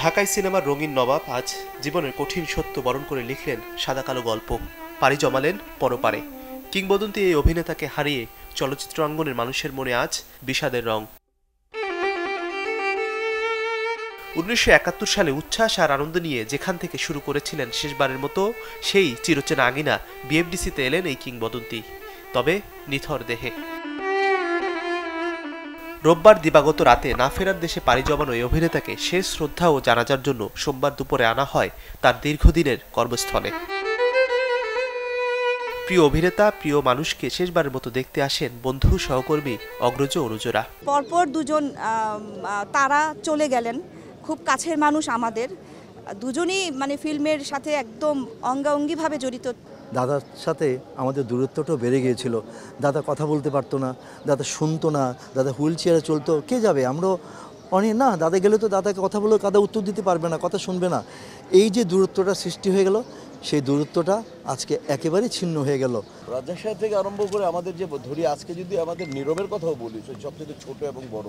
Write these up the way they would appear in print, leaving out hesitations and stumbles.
ঢাকাই সিনেমার রঙিন নবাব আজ জীবনের কঠিন সত্য বরণ করে লিখলেন সাদা কালো গল্প, পাড়ি জমালেন পরপারে। কিংবদন্তি এই অভিনেতাকে হারিয়ে চলচ্চিত্র অঙ্গনের মানুষের মনে আজ বিষাদের রং। 1971 সালে উচ্ছ্বাস আর আনন্দ নিয়ে যেখান থেকে শুরু করেছিলেন শেষবারের মতো সেই চিরচেনা আঙিনা বিএফডিসিতে এলেন এই কিংবদন্তি, তবে নিথর দেহে। রোববার দিবাগত রাতে না ফেরার দেশে পাড়ি জমানো এই অভিনেতাকে শেষ শ্রদ্ধা ও জানাজার জন্য সোমবার দুপুরে আনা হয় তার দীর্ঘদিনের কর্মস্থলে। প্রিয় অভিনেতা, প্রিয় মানুষকে শেষবারের মতো দেখতে আসেন বন্ধু, সহকর্মী, অগ্রজ, অনুজরা। পরপর দুজন তারা চলে গেলেন, খুব কাছের মানুষ আমাদের। দুজনই ফিল্মের সাথে একদম অঙ্গাঙ্গিভাবে জড়িত। দাদার সাথে আমাদের দূরত্বটাও বেড়ে গিয়েছিল। দাদা কথা বলতে পারতো না, দাদা শুনতো না, দাদা হুইল চেয়ারে চলতো। কে যাবে? আমরাও অনেক না, দাদা গেলে তো দাদাকে কথা বলেও দাদা উত্তর দিতে পারবে না, কথা শুনবে না। এই যে দূরত্বটা সৃষ্টি হয়ে গেল, সেই দূরত্বটা আজকে একেবারেই ছিন্ন হয়ে গেল। রাজা সাহেব থেকে আরম্ভ করে আমাদের যে ধরি, আজকে যদি আমাদের নীরবের কথাও বলি, সবচেয়ে ছোট এবং বড়,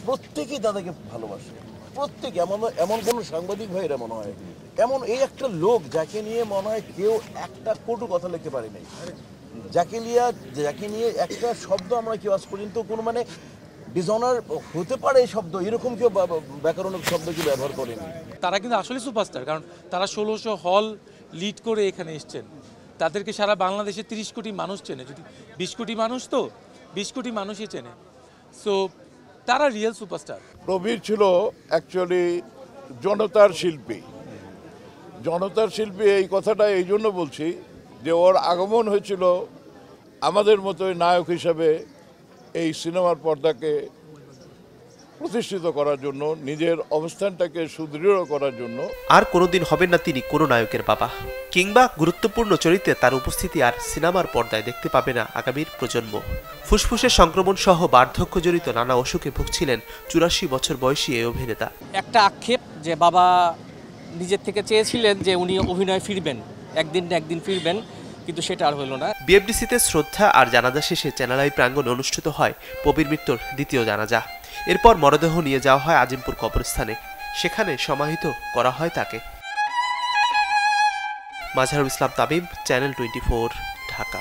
প্রত্যেকেই দাদাকে ভালোবাসে। প্রত্যেকে, এমন কোনো সাংবাদিক ভাইয়েরা মনে হয় এমন এই একটা লোক যাকে নিয়ে মনে হয় কেউ একটা কটু কথা লিখতে পারে নাই, যাকে নিয়ে একটা শব্দ আমরা কেউ আজ পর্যন্ত কোনো ডিজনার হতে পারে এই শব্দ, এরকম কেউ ব্যাকরণিক শব্দ কি ব্যবহার করেনি। তারা কিন্তু আসলে সুপারস্টার, কারণ তারা 1600 হল লিড করে এখানে এসছেন। তাদেরকে সারা বাংলাদেশে 30 কোটি মানুষ চেনে, যদি 20 কোটি মানুষ, তো 20 কোটি মানুষই চেনে। সো তারা রিয়েল সুপারস্টার। প্রবীর ছিল অ্যাকচুয়ালি জনতার শিল্পী। জনতার শিল্পী এই কথাটা এই জন্য বলছি যে ওর আগমন হয়েছিল আমাদের মতোই নায়ক হিসাবে এই সিনেমার পর্দাকে প্রতিষ্ঠিত করার জন্য, নিজের অবস্থানটাকে সুদৃঢ় করার জন্য। আর কোনোদিন হবেন না তিনি কোনো নায়কের বাবা, কিংবা গুরুত্বপূর্ণ চরিত্রে তার উপস্থিতি আর সিনেমার পর্দায় দেখতে পাবে না আগামীর প্রজন্ম। ফুসফুসের সংক্রমণ সহ বার্ধক্য জড়িত নানা অসুখে ভুগছিলেন 84 বছর বয়সী এই অভিনেতা। একটা আক্ষেপ যে বাবা নিজের থেকে চেয়েছিলেন যে উনি অভিনয় ফিরবেন, একদিন না একদিন ফিরবেন, কিন্তু সেটা আর হলো না। বিএফডিসিতে শ্রদ্ধা আর জানাজা শেষে চ্যানেল আই প্রাঙ্গণে অনুষ্ঠিত হয় প্রবীর মিত্রর দ্বিতীয় জানাজা। এরপর মরদেহ নিয়ে যাওয়া হয় আজিমপুর কবরস্থানে, সেখানে সমাহিত করা হয় তাকে। মাজহারুল ইসলাম তামিম, চ্যানেল 24, ঢাকা।